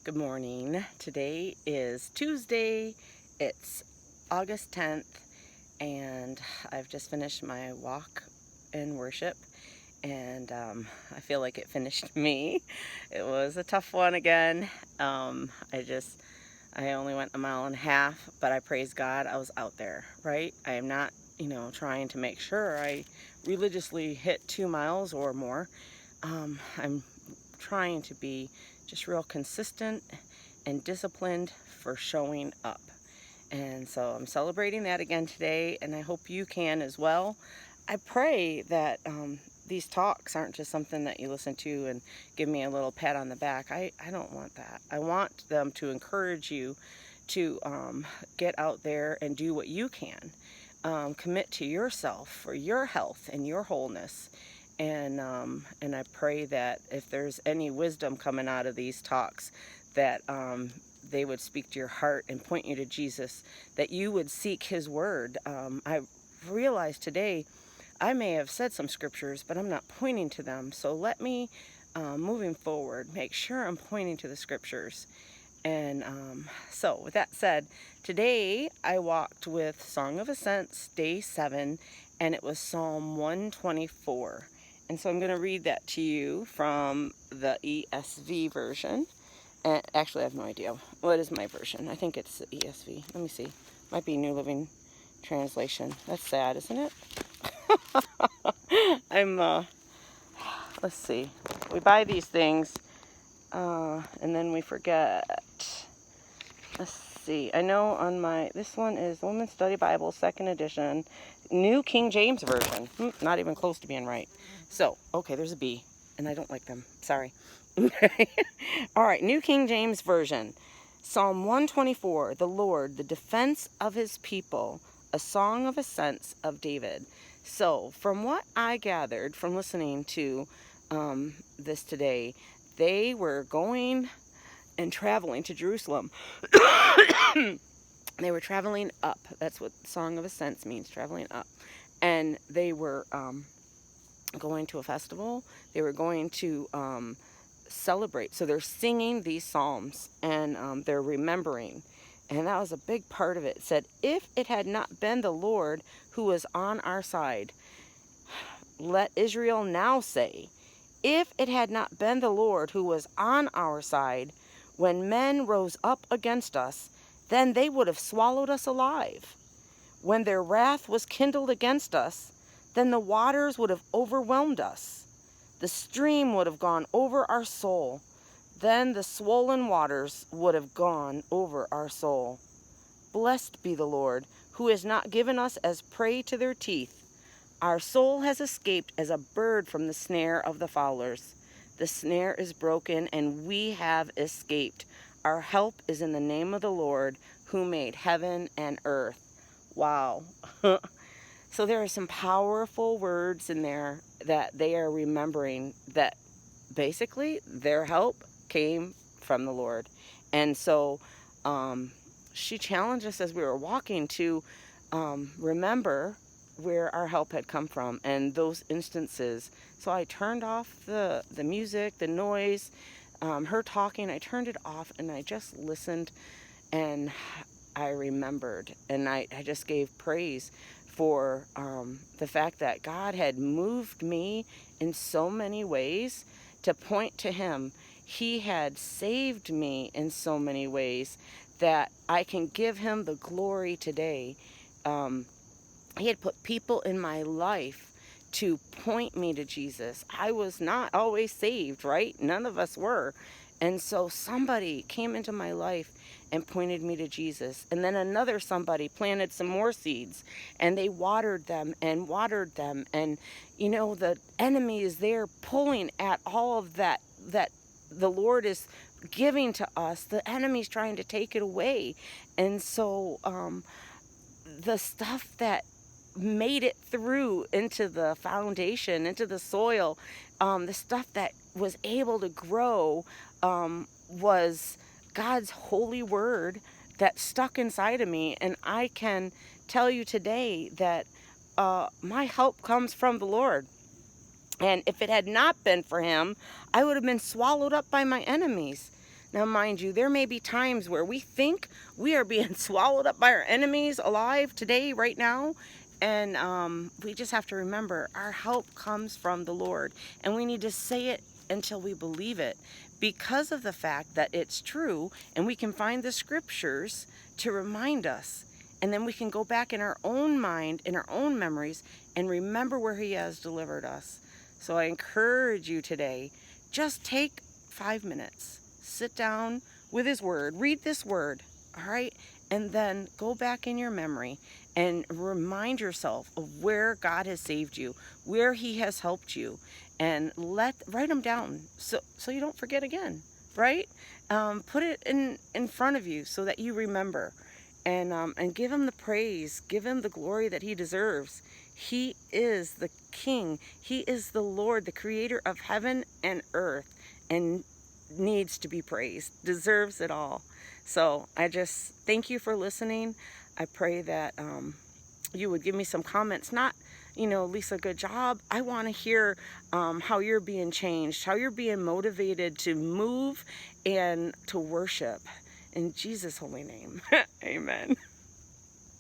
Good morning. Today is Tuesday. It's August 10th, and I've just finished my walk in worship, and I feel like it finished me. It was a tough one again. I only went a mile and a half, but I praise God I was out there, right? I am not, trying to make sure I religiously hit 2 miles or more. I'm trying to be just real consistent and disciplined for showing up. And so I'm celebrating that again today, and I hope you can as well. I pray that these talks aren't just something that you listen to and give me a little pat on the back. I don't want that. I want them to encourage you to get out there and do what you can. Commit to yourself for your health and your wholeness. And I pray that if there's any wisdom coming out of these talks, that they would speak to your heart and point you to Jesus, that you would seek His Word. I realized today I may have said some scriptures, but I'm not pointing to them. So let me, moving forward, make sure I'm pointing to the scriptures. And so with that said, today I walked with Song of Ascents, day 7, and it was Psalm 124. And so I'm going to read that to you from the ESV version. And actually, I have no idea. What is my version? I think it's the ESV. Let me see. Might be New Living Translation. That's sad, isn't it? Let's see. We buy these things, and then we forget. Let's see. I know on this one is Women's Study Bible, 2nd edition, New King James Version. Not even close to being right. So, okay, there's a B, and I don't like them. Sorry. All right, New King James Version. Psalm 124, the Lord, the defense of His people, a song of ascents of David. So, from what I gathered from listening to this today, they were going and traveling to Jerusalem. They were traveling up. That's what Song of Ascents means, traveling up. And they were going to a festival. They were going to celebrate. So they're singing these psalms, and they're remembering. And that was a big part of it. It said, if it had not been the Lord who was on our side, let Israel now say, if it had not been the Lord who was on our side, when men rose up against us, then they would have swallowed us alive. When their wrath was kindled against us, then the waters would have overwhelmed us. The stream would have gone over our soul. Then the swollen waters would have gone over our soul. Blessed be the Lord, who has not given us as prey to their teeth. Our soul has escaped as a bird from the snare of the fowlers. The snare is broken, and we have escaped. Our help is in the name of the Lord, who made heaven and earth. Wow. So there are some powerful words in there that they are remembering, that basically their help came from the Lord. And so she challenged us as we were walking to remember where our help had come from and those instances. So I turned off the music, the noise, her talking. I turned it off, and I just listened, and I remembered, and I just gave praise for the fact that God had moved me in so many ways to point to Him. He had saved me in so many ways that I can give Him the glory today. He had put people in my life to point me to Jesus. I was not always saved, right? None of us were. And so somebody came into my life and pointed me to Jesus. And then another somebody planted some more seeds, and they watered them and watered them. And, the enemy is there pulling at all of that the Lord is giving to us. The enemy's trying to take it away. And so the stuff that made it through into the foundation, into the soil, the stuff that was able to grow was God's holy word that stuck inside of me. And I can tell you today that my help comes from the Lord. And if it had not been for Him, I would have been swallowed up by my enemies. Now, mind you, there may be times where we think we are being swallowed up by our enemies alive today, right now. And we just have to remember our help comes from the Lord. And we need to say it until we believe it, because of the fact that it's true. And we can find the scriptures to remind us. And then we can go back in our own mind, in our own memories, and remember where He has delivered us. So I encourage you today, just take 5 minutes. Sit down with His Word, read this Word, all right? And then go back in your memory and remind yourself of where God has saved you, where He has helped you, and write them down so you don't forget again, right? Put it in front of you so that you remember, and give Him the praise, give Him the glory that He deserves. He is the King. He is the Lord, the creator of heaven and earth, and needs to be praised, deserves it all. So I just thank you for listening. I pray that you would give me some comments. Not, Lisa, good job. I want to hear how you're being changed, how you're being motivated to move and to worship. In Jesus' holy name, amen.